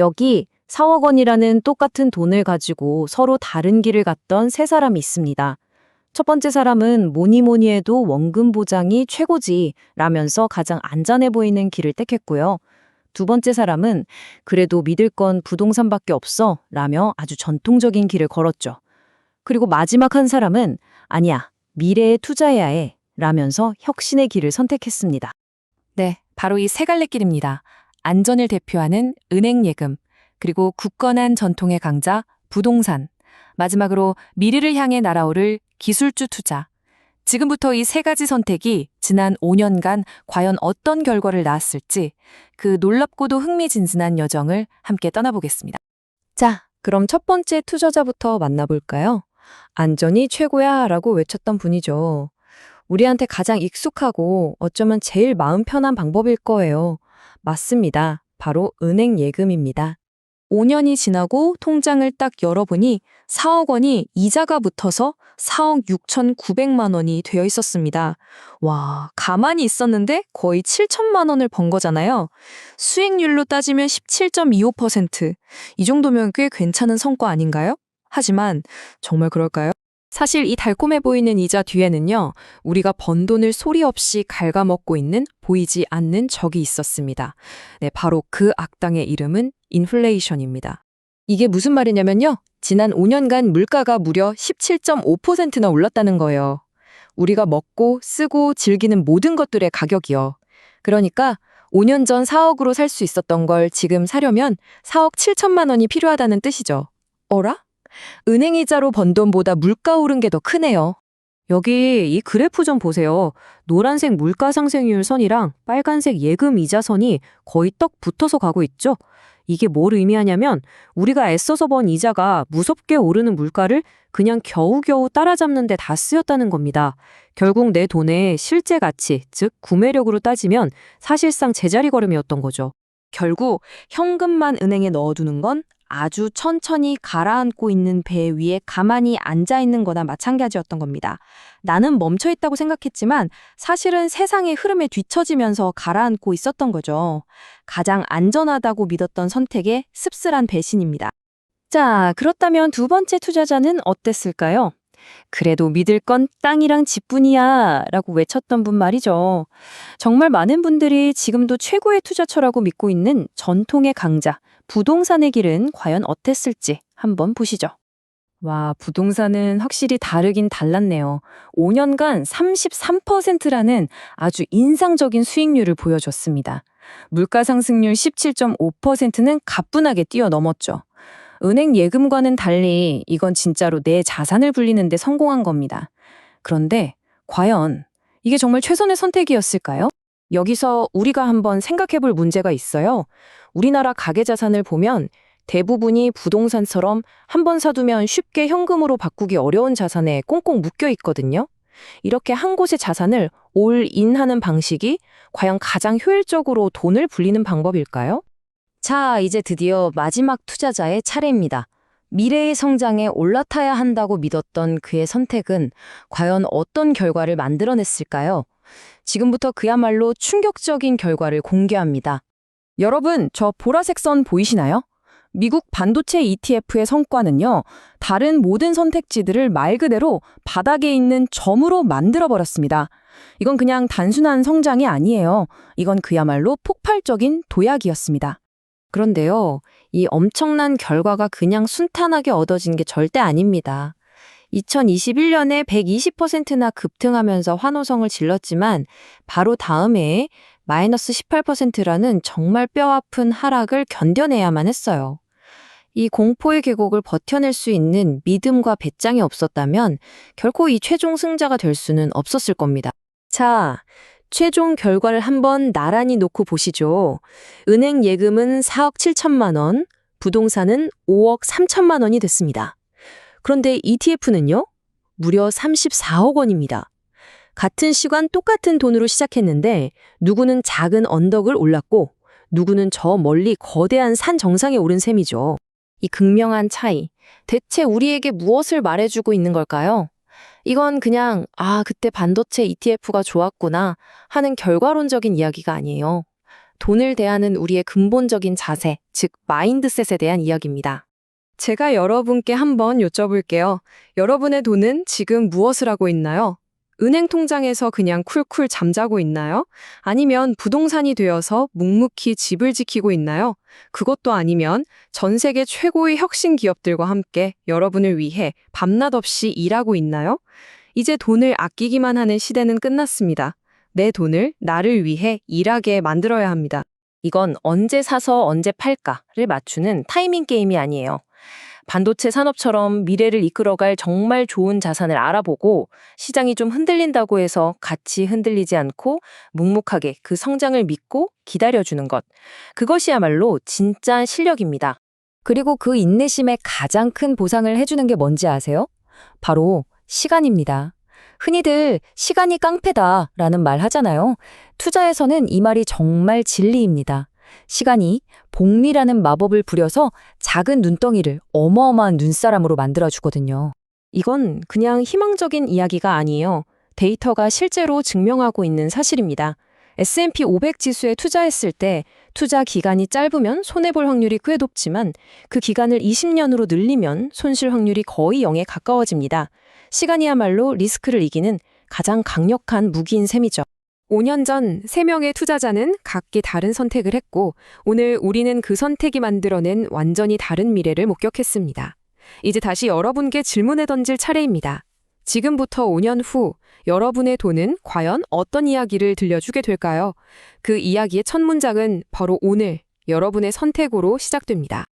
여기 4억 원이라는 똑같은 돈을 가지고 서로 다른 길을 갔던 세 사람이 있습니다. 첫 번째 사람은 뭐니 뭐니 해도 원금 보장이 최고지 라면서 가장 안전해 보이는 길을 택했고요. 두 번째 사람은 그래도 믿을 건 부동산밖에 없어 라며 아주 전통적인 길을 걸었죠. 그리고 마지막 한 사람은 아니야, 미래에 투자해야 해 라면서 혁신의 길을 선택했습니다. 네, 바로 이 세 갈래 길입니다. 안전을 대표하는 은행 예금, 그리고 굳건한 전통의 강자 부동산, 마지막으로 미래를 향해 날아오를 기술주 투자. 지금부터 이 세 가지 선택이 지난 5년간 과연 어떤 결과를 낳았을지 그 놀랍고도 흥미진진한 여정을 함께 떠나보겠습니다. 자, 그럼 첫 번째 투자자부터 만나볼까요? 안전이 최고야 라고 외쳤던 분이죠. 우리한테 가장 익숙하고 어쩌면 제일 마음 편한 방법일 거예요. 맞습니다. 바로 은행 예금입니다. 5년이 지나고 통장을 딱 열어보니 4억 원이 이자가 붙어서 4억 6,900만 원이 되어 있었습니다. 와, 가만히 있었는데 거의 7천만 원을 번 거잖아요. 수익률로 따지면 17.25%. 이 정도면 꽤 괜찮은 성과 아닌가요? 하지만 정말 그럴까요? 사실 이 달콤해 보이는 이자 뒤에는요, 우리가 번 돈을 소리 없이 갉아먹고 있는 보이지 않는 적이 있었습니다. 네, 바로 그 악당의 이름은 인플레이션입니다. 이게 무슨 말이냐면요, 지난 5년간 물가가 무려 17.5%나 올랐다는 거예요. 우리가 먹고 쓰고 즐기는 모든 것들의 가격이요. 그러니까 5년 전 4억으로 살 수 있었던 걸 지금 사려면 4억 7천만 원이 필요하다는 뜻이죠. 어라? 은행이자로 번 돈보다 물가 오른 게 더 크네요. 여기 이 그래프 좀 보세요. 노란색 물가 상승률 선이랑 빨간색 예금 이자 선이 거의 떡 붙어서 가고 있죠? 이게 뭘 의미하냐면 우리가 애써서 번 이자가 무섭게 오르는 물가를 그냥 겨우겨우 따라잡는 데 다 쓰였다는 겁니다. 결국 내 돈의 실제 가치, 즉 구매력으로 따지면 사실상 제자리 걸음이었던 거죠. 결국 현금만 은행에 넣어두는 건 아주 천천히 가라앉고 있는 배 위에 가만히 앉아 있는 거나 마찬가지였던 겁니다. 나는 멈춰 있다고 생각했지만 사실은 세상의 흐름에 뒤처지면서 가라앉고 있었던 거죠. 가장 안전하다고 믿었던 선택의 씁쓸한 배신입니다. 자, 그렇다면 두 번째 투자자는 어땠을까요? 그래도 믿을 건 땅이랑 집뿐이야 라고 외쳤던 분 말이죠. 정말 많은 분들이 지금도 최고의 투자처라고 믿고 있는 전통의 강자, 부동산의 길은 과연 어땠을지 한번 보시죠. 와, 부동산은 확실히 다르긴 달랐네요. 5년간 33%라는 아주 인상적인 수익률을 보여줬습니다. 물가 상승률 17.5%는 가뿐하게 뛰어넘었죠. 은행 예금과는 달리 이건 진짜로 내 자산을 불리는 데 성공한 겁니다. 그런데 과연 이게 정말 최선의 선택이었을까요? 여기서 우리가 한번 생각해 볼 문제가 있어요. 우리나라 가계 자산을 보면 대부분이 부동산처럼 한 번 사두면 쉽게 현금으로 바꾸기 어려운 자산에 꽁꽁 묶여 있거든요. 이렇게 한 곳의 자산을 올인하는 방식이 과연 가장 효율적으로 돈을 불리는 방법일까요? 자, 이제 드디어 마지막 투자자의 차례입니다. 미래의 성장에 올라타야 한다고 믿었던 그의 선택은 과연 어떤 결과를 만들어냈을까요? 지금부터 그야말로 충격적인 결과를 공개합니다. 여러분, 저 보라색 선 보이시나요? 미국 반도체 ETF의 성과는요, 다른 모든 선택지들을 말 그대로 바닥에 있는 점으로 만들어버렸습니다. 이건 그냥 단순한 성장이 아니에요. 이건 그야말로 폭발적인 도약이었습니다. 그런데요, 이 엄청난 결과가 그냥 순탄하게 얻어진 게 절대 아닙니다. 2021년에 120%나 급등하면서 환호성을 질렀지만 바로 다음 해에 마이너스 18%라는 정말 뼈아픈 하락을 견뎌내야만 했어요. 이 공포의 계곡을 버텨낼 수 있는 믿음과 배짱이 없었다면 결코 이 최종 승자가 될 수는 없었을 겁니다. 자, 최종 결과를 한번 나란히 놓고 보시죠. 은행 예금은 4억 7천만 원, 부동산은 5억 3천만 원이 됐습니다. 그런데 ETF는요? 무려 34억 원입니다. 같은 시간 똑같은 돈으로 시작했는데 누구는 작은 언덕을 올랐고 누구는 저 멀리 거대한 산 정상에 오른 셈이죠. 이 극명한 차이, 대체 우리에게 무엇을 말해주고 있는 걸까요? 이건 그냥 그때 반도체 ETF가 좋았구나 하는 결과론적인 이야기가 아니에요. 돈을 대하는 우리의 근본적인 자세, 즉 마인드셋에 대한 이야기입니다. 제가 여러분께 한번 여쭤볼게요. 여러분의 돈은 지금 무엇을 하고 있나요? 은행 통장에서 그냥 쿨쿨 잠자고 있나요? 아니면 부동산이 되어서 묵묵히 집을 지키고 있나요? 그것도 아니면 전 세계 최고의 혁신 기업들과 함께 여러분을 위해 밤낮 없이 일하고 있나요? 이제 돈을 아끼기만 하는 시대는 끝났습니다. 내 돈을 나를 위해 일하게 만들어야 합니다. 이건 언제 사서 언제 팔까를 맞추는 타이밍 게임이 아니에요. 반도체 산업처럼 미래를 이끌어갈 정말 좋은 자산을 알아보고 시장이 좀 흔들린다고 해서 같이 흔들리지 않고 묵묵하게 그 성장을 믿고 기다려주는 것. 그것이야말로 진짜 실력입니다. 그리고 그 인내심의 가장 큰 보상을 해주는 게 뭔지 아세요? 바로 시간입니다. 흔히들 시간이 깡패다라는 말 하잖아요. 투자에서는 이 말이 정말 진리입니다. 시간이 복리라는 마법을 부려서 작은 눈덩이를 어마어마한 눈사람으로 만들어주거든요. 이건 그냥 희망적인 이야기가 아니에요. 데이터가 실제로 증명하고 있는 사실입니다. S&P 500 지수에 투자했을 때 투자 기간이 짧으면 손해볼 확률이 꽤 높지만 그 기간을 20년으로 늘리면 손실 확률이 거의 0에 가까워집니다. 시간이야말로 리스크를 이기는 가장 강력한 무기인 셈이죠. 5년 전 3명의 투자자는 각기 다른 선택을 했고 오늘 우리는 그 선택이 만들어낸 완전히 다른 미래를 목격했습니다. 이제 다시 여러분께 질문을 던질 차례입니다. 지금부터 5년 후 여러분의 돈은 과연 어떤 이야기를 들려주게 될까요? 그 이야기의 첫 문장은 바로 오늘 여러분의 선택으로 시작됩니다.